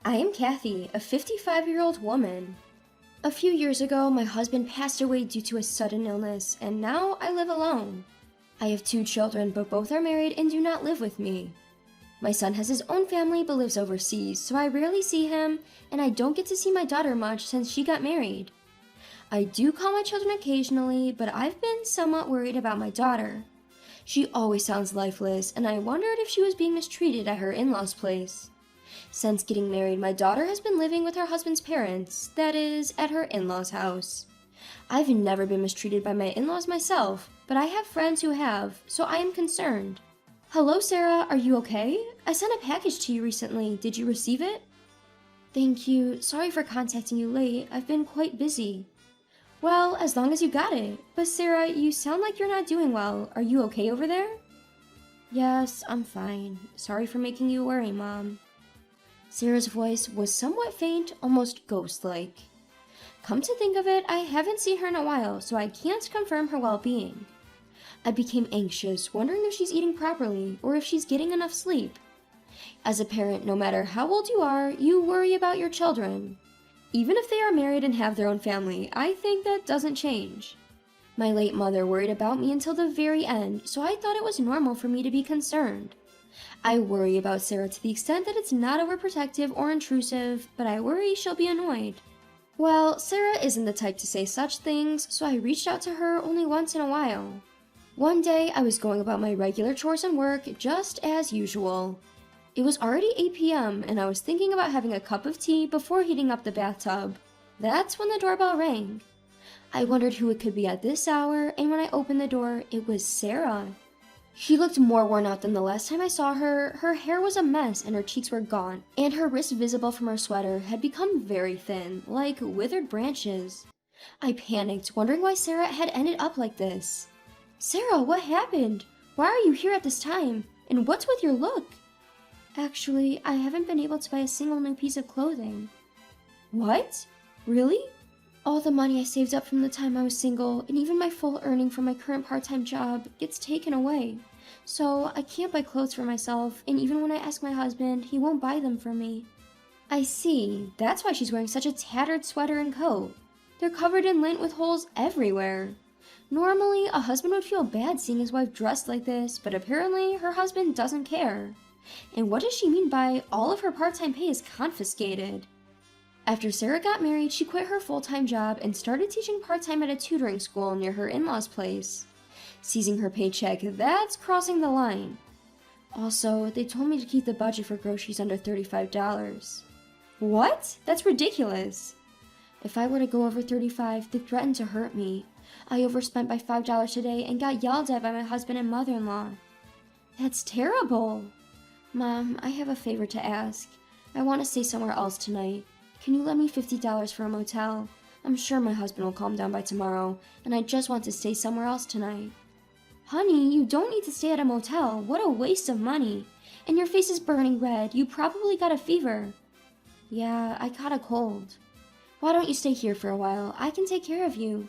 I am Kathy, a 55-year-old woman. A few years ago, my husband passed away due to a sudden illness, and now I live alone. I have 2 children, but both are married and do not live with me. My son has his own family but lives overseas, so I rarely see him, and I don't get to see my daughter much since she got married. I do call my children occasionally, but I've been somewhat worried about my daughter. She always sounds lifeless, and I wondered if she was being mistreated at her in-laws' place. Since getting married, my daughter has been living with her husband's parents, that is, at her in-laws' house. I've never been mistreated by my in-laws myself, but I have friends who have, so I am concerned. Hello, Sarah, are you okay? I sent a package to you recently. Did you receive it? Thank you. Sorry for contacting you late. I've been quite busy. Well, as long as you got it. But Sarah, you sound like you're not doing well. Are you okay over there? Yes, I'm fine. Sorry for making you worry, Mom. Sarah's voice was somewhat faint, almost ghost-like. Come to think of it, I haven't seen her in a while, so I can't confirm her well-being. I became anxious, wondering if she's eating properly, or if she's getting enough sleep. As a parent, no matter how old you are, you worry about your children. Even if they are married and have their own family, I think that doesn't change. My late mother worried about me until the very end, so I thought it was normal for me to be concerned. I worry about Sarah to the extent that it's not overprotective or intrusive, but I worry she'll be annoyed. Well, Sarah isn't the type to say such things, so I reached out to her only once in a while. One day, I was going about my regular chores and work just as usual. It was already 8 p.m., and I was thinking about having a cup of tea before heating up the bathtub. That's when the doorbell rang. I wondered who it could be at this hour, and when I opened the door, it was Sarah. She looked more worn out than the last time I saw her. Her hair was a mess and her cheeks were gone, and her wrists visible from her sweater had become very thin, like withered branches. I panicked, wondering why Sarah had ended up like this. Sarah, what happened? Why are you here at this time? And what's with your look? Actually, I haven't been able to buy a single new piece of clothing. What? Really? All the money I saved up from the time I was single, and even my full earning from my current part-time job, gets taken away. So I can't buy clothes for myself, and even when I ask my husband, he won't buy them for me. I see. That's why she's wearing such a tattered sweater and coat. They're covered in lint with holes everywhere. Normally, a husband would feel bad seeing his wife dressed like this, but apparently her husband doesn't care. And what does she mean by all of her part-time pay is confiscated? After Sarah got married, she quit her full-time job and started teaching part-time at a tutoring school near her in-laws' place. Seizing her paycheck, that's crossing the line. Also, they told me to keep the budget for groceries under $35. What? That's ridiculous. If I were to go over $35, they threatened to hurt me. I overspent by $5 today and got yelled at by my husband and mother-in-law. That's terrible. Mom, I have a favor to ask. I want to stay somewhere else tonight. Can you lend me $50 for a motel? I'm sure my husband will calm down by tomorrow, and I just want to stay somewhere else tonight. Honey, you don't need to stay at a motel. What a waste of money. And your face is burning red. You probably got a fever. Yeah, I caught a cold. Why don't you stay here for a while? I can take care of you.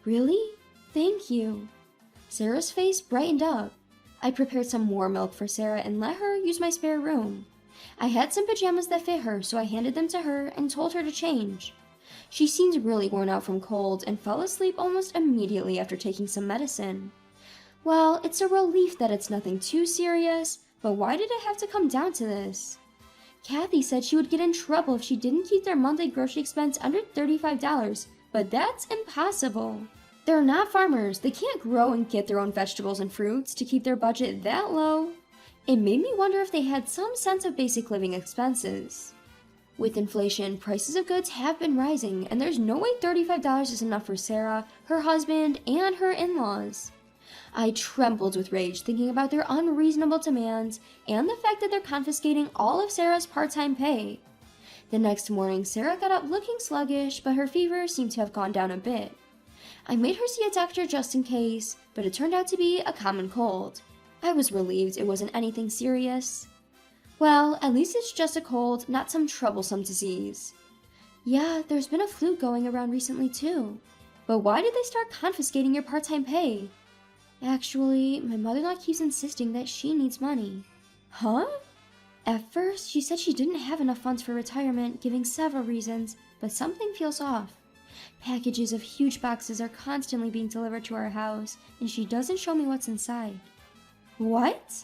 Really? Thank you. Sarah's face brightened up. I prepared some warm milk for Sarah and let her use my spare room. I had some pajamas that fit her, so I handed them to her and told her to change. She seemed really worn out from cold and fell asleep almost immediately after taking some medicine. Well, it's a relief that it's nothing too serious, but why did it have to come down to this? Kathy said she would get in trouble if she didn't keep their monthly grocery expense under $35, but that's impossible. They're not farmers. They can't grow and get their own vegetables and fruits to keep their budget that low. It made me wonder if they had some sense of basic living expenses. With inflation, prices of goods have been rising, and there's no way $35 is enough for Sarah, her husband, and her in-laws. I trembled with rage thinking about their unreasonable demands and the fact that they're confiscating all of Sarah's part-time pay. The next morning, Sarah got up looking sluggish, but her fever seemed to have gone down a bit. I made her see a doctor just in case, but it turned out to be a common cold. I was relieved it wasn't anything serious. Well, at least it's just a cold, not some troublesome disease. Yeah, there's been a flu going around recently too. But why did they start confiscating your part-time pay? Actually, my mother-in-law keeps insisting that she needs money. Huh? At first, she said she didn't have enough funds for retirement, giving several reasons, but something feels off. Packages of huge boxes are constantly being delivered to our house, and she doesn't show me what's inside. What?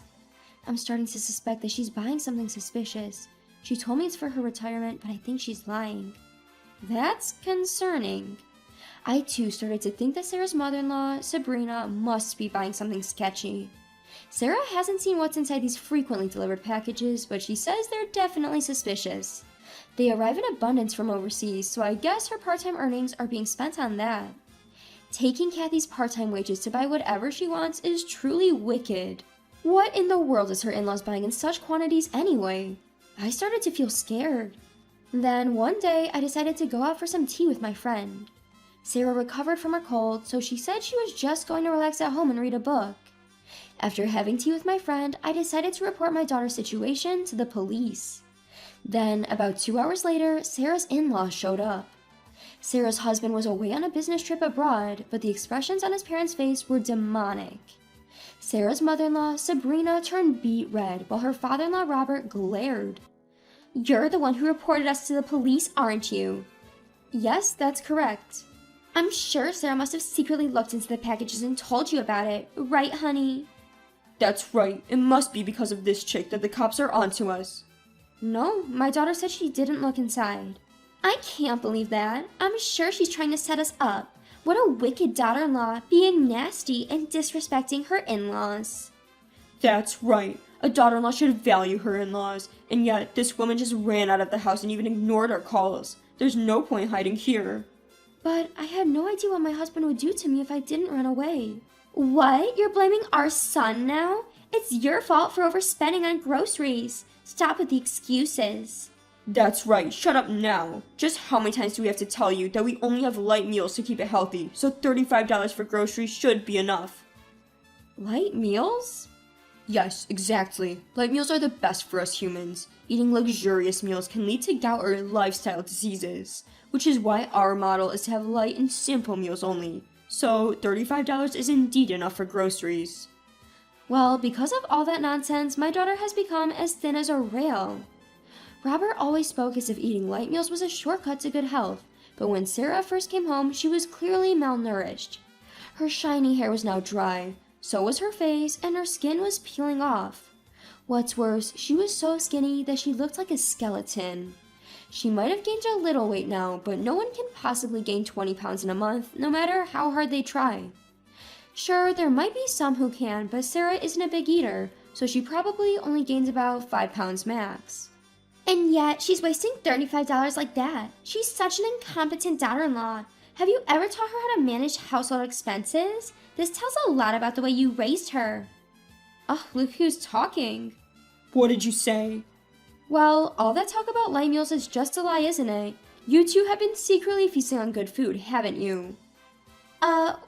I'm starting to suspect that she's buying something suspicious. She told me it's for her retirement, but I think she's lying. That's concerning. I too started to think that Sarah's mother-in-law, Sabrina, must be buying something sketchy. Sarah hasn't seen what's inside these frequently delivered packages, but she says they're definitely suspicious. They arrive in abundance from overseas, so I guess her part-time earnings are being spent on that. Taking Kathy's part-time wages to buy whatever she wants is truly wicked. What in the world is her in-laws buying in such quantities anyway? I started to feel scared. Then one day, I decided to go out for some tea with my friend. Sarah recovered from her cold, so she said she was just going to relax at home and read a book. After having tea with my friend, I decided to report my daughter's situation to the police. Then, about 2 hours later, Sarah's in-laws showed up. Sarah's husband was away on a business trip abroad, but the expressions on his parents' face were demonic. Sarah's mother-in-law, Sabrina, turned beet red, while her father-in-law, Robert, glared. "You're the one who reported us to the police, aren't you?" "Yes, that's correct." "I'm sure Sarah must have secretly looked into the packages and told you about it, right, honey?" "That's right. It must be because of this chick that the cops are onto us." "No, my daughter said she didn't look inside." "I can't believe that. I'm sure she's trying to set us up. What a wicked daughter-in-law, being nasty and disrespecting her in-laws." "That's right. A daughter-in-law should value her in-laws, and yet this woman just ran out of the house and even ignored our calls. There's no point hiding here." "But I had no idea what my husband would do to me if I didn't run away." "What? You're blaming our son now? It's your fault for overspending on groceries. Stop with the excuses." "That's right. Shut up now. Just how many times do we have to tell you that we only have light meals to keep it healthy, so $35 for groceries should be enough." Light meals? Yes, exactly. Light meals are the best for us humans. Eating luxurious meals can lead to gout or lifestyle diseases, which is why our model is to have light and simple meals only. So $35 is indeed enough for groceries. Well, because of all that nonsense, my daughter has become as thin as a rail. Robert always spoke as if eating light meals was a shortcut to good health, but when Sarah first came home, she was clearly malnourished. Her shiny hair was now dry, so was her face, and her skin was peeling off. What's worse, she was so skinny that she looked like a skeleton. She might have gained a little weight now, but no one can possibly gain 20 pounds in a month, no matter how hard they try. Sure, there might be some who can, but Sarah isn't a big eater, so she probably only gains about 5 pounds max. And yet, she's wasting $35 like that. She's such an incompetent daughter-in-law. Have you ever taught her how to manage household expenses? This tells a lot about the way you raised her. Oh, look who's talking. What did you say? Well, all that talk about light meals is just a lie, isn't it? You two have been secretly feasting on good food, haven't you?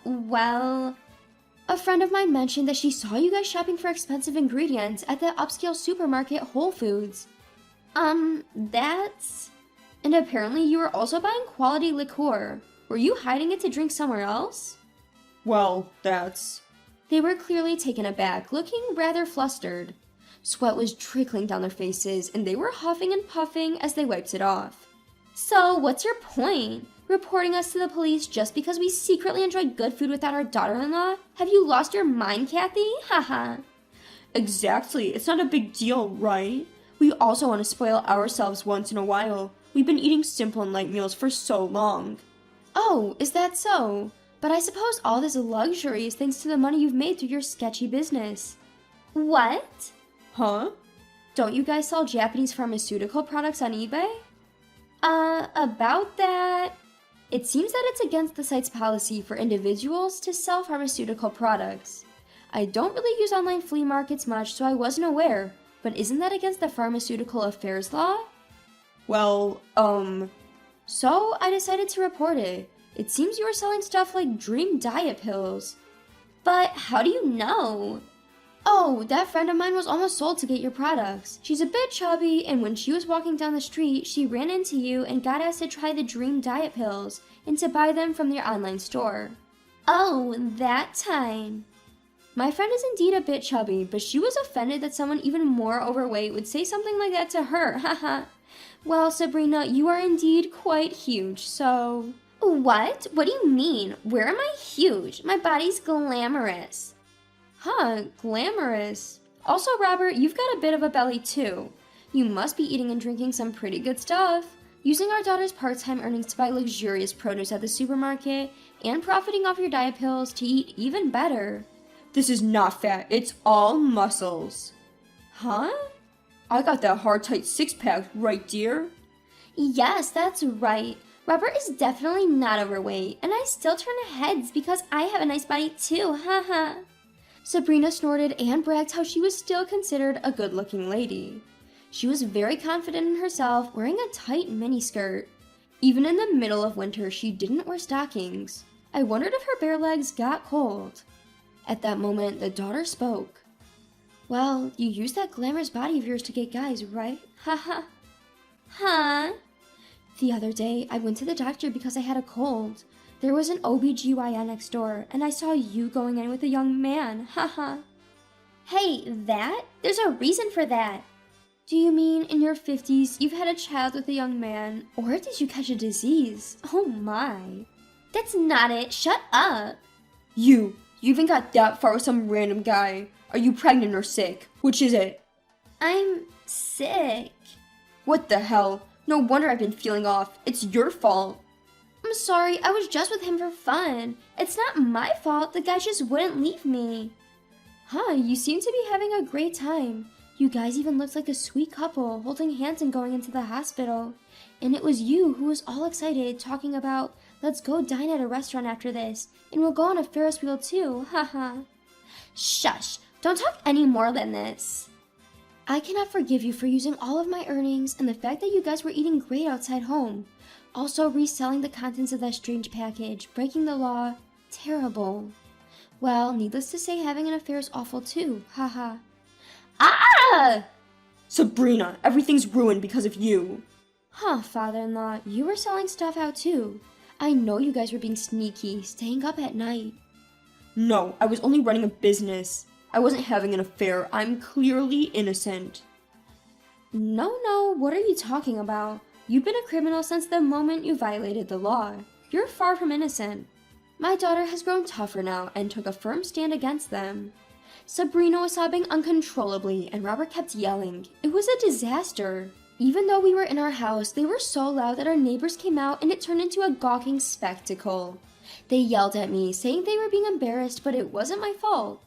Well... A friend of mine mentioned that she saw you guys shopping for expensive ingredients at the upscale supermarket Whole Foods. That's... And apparently you were also buying quality liqueur. Were you hiding it to drink somewhere else? Well, that's... They were clearly taken aback, looking rather flustered. Sweat was trickling down their faces, and they were huffing and puffing as they wiped it off. So, what's your point? Reporting us to the police just because we secretly enjoy good food without our daughter-in-law? Have you lost your mind, Kathy? Haha. Exactly. It's not a big deal, right? We also want to spoil ourselves once in a while. We've been eating simple and light meals for so long. Oh, is that so? But I suppose all this luxury is thanks to the money you've made through your sketchy business. What? Huh? Don't you guys sell Japanese pharmaceutical products on eBay? About that... It seems that it's against the site's policy for individuals to sell pharmaceutical products. I don't really use online flea markets much, so I wasn't aware, but isn't that against the Pharmaceutical Affairs Law? Well, So I decided to report it. It seems you were selling stuff like Dream Diet Pills. But how do you know? Oh, that friend of mine was almost sold to get your products. She's a bit chubby, and when she was walking down the street, she ran into you and got asked to try the Dream Diet Pills and to buy them from your online store. Oh, that time. My friend is indeed a bit chubby, but she was offended that someone even more overweight would say something like that to her, haha. Well, Sabrina, you are indeed quite huge, so... What? What do you mean? Where am I huge? My body's glamorous. Huh, glamorous. Also, Robert, you've got a bit of a belly too. You must be eating and drinking some pretty good stuff. Using our daughter's part-time earnings to buy luxurious produce at the supermarket and profiting off your diet pills to eat even better. This is not fat, it's all muscles. Huh? I got that hard, tight six-pack, right, dear? Yes, that's right. Robert is definitely not overweight, and I still turn heads because I have a nice body too, haha. Sabrina snorted and bragged how she was still considered a good-looking lady. She was very confident in herself, wearing a tight miniskirt. Even in the middle of winter, she didn't wear stockings. I wondered if her bare legs got cold. At that moment, the daughter spoke. Well, you use that glamorous body of yours to get guys, right? Haha. Huh? The other day, I went to the doctor because I had a cold. There was an OBGYN next door, and I saw you going in with a young man, haha. Hey, that? There's a reason for that. Do you mean in your 50s you've had a child with a young man, or did you catch a disease? Oh my. That's not it, shut up. You even got that far with some random guy. Are you pregnant or sick? Which is it? I'm sick. What the hell? No wonder I've been feeling off. It's your fault. I'm sorry, I was just with him for fun. It's not my fault, the guy just wouldn't leave me. Huh, you seem to be having a great time. You guys even looked like a sweet couple, holding hands and going into the hospital. And it was you who was all excited, talking about, let's go dine at a restaurant after this, and we'll go on a Ferris wheel too, haha. Shush, don't talk any more than this. I cannot forgive you for using all of my earnings and the fact that you guys were eating great outside home. Also reselling the contents of that strange package, breaking the law, terrible. Well, needless to say, having an affair is awful too, haha. Ah! Sabrina, everything's ruined because of you. Huh, father-in-law, you were selling stuff out too. I know you guys were being sneaky, staying up at night. No, I was only running a business. I wasn't having an affair. I'm clearly innocent. No, what are you talking about? You've been a criminal since the moment you violated the law. You're far from innocent. My daughter has grown tougher now and took a firm stand against them. Sabrina was sobbing uncontrollably and Robert kept yelling. It was a disaster. Even though we were in our house, they were so loud that our neighbors came out and it turned into a gawking spectacle. They yelled at me, saying they were being embarrassed, but it wasn't my fault.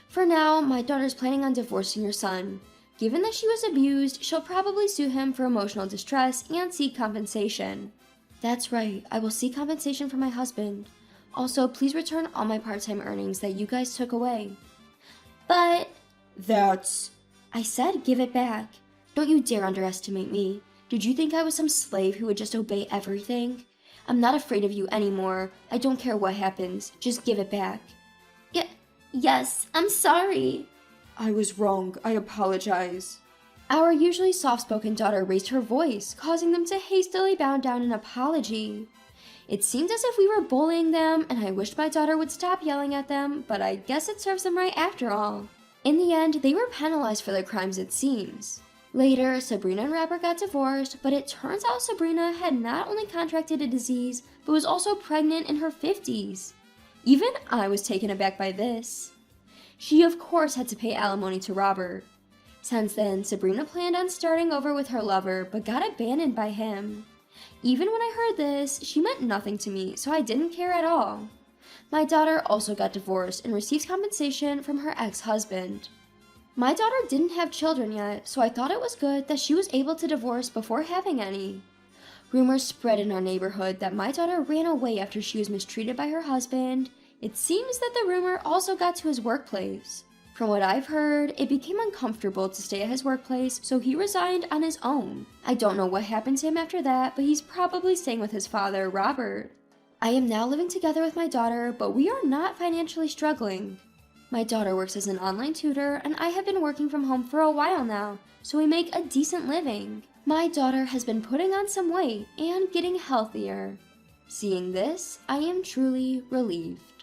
For now, my daughter's planning on divorcing her son. Given that she was abused, she'll probably sue him for emotional distress and seek compensation. That's right, I will seek compensation from my husband. Also, please return all my part-time earnings that you guys took away. But... That's... I said give it back. Don't you dare underestimate me. Did you think I was some slave who would just obey everything? I'm not afraid of you anymore. I don't care what happens. Just give it back. Yes, I'm sorry. I was wrong. I apologize. Our usually soft-spoken daughter raised her voice, causing them to hastily bow down in apology. It seemed as if we were bullying them, and I wished my daughter would stop yelling at them, but I guess it serves them right after all. In the end, they were penalized for their crimes, it seems. Later, Sabrina and Robert got divorced, but it turns out Sabrina had not only contracted a disease, but was also pregnant in her 50s. Even I was taken aback by this. She of course had to pay alimony to Robert. Since then, Sabrina planned on starting over with her lover, but got abandoned by him. Even when I heard this, she meant nothing to me, so I didn't care at all. My daughter also got divorced and receives compensation from her ex-husband. My daughter didn't have children yet, so I thought it was good that she was able to divorce before having any. Rumors spread in our neighborhood that my daughter ran away after she was mistreated by her husband. It seems that the rumor also got to his workplace. From what I've heard, it became uncomfortable to stay at his workplace, so he resigned on his own. I don't know what happened to him after that, but he's probably staying with his father, Robert. I am now living together with my daughter, but we are not financially struggling. My daughter works as an online tutor, and I have been working from home for a while now, so we make a decent living. My daughter has been putting on some weight and getting healthier. Seeing this, I am truly relieved.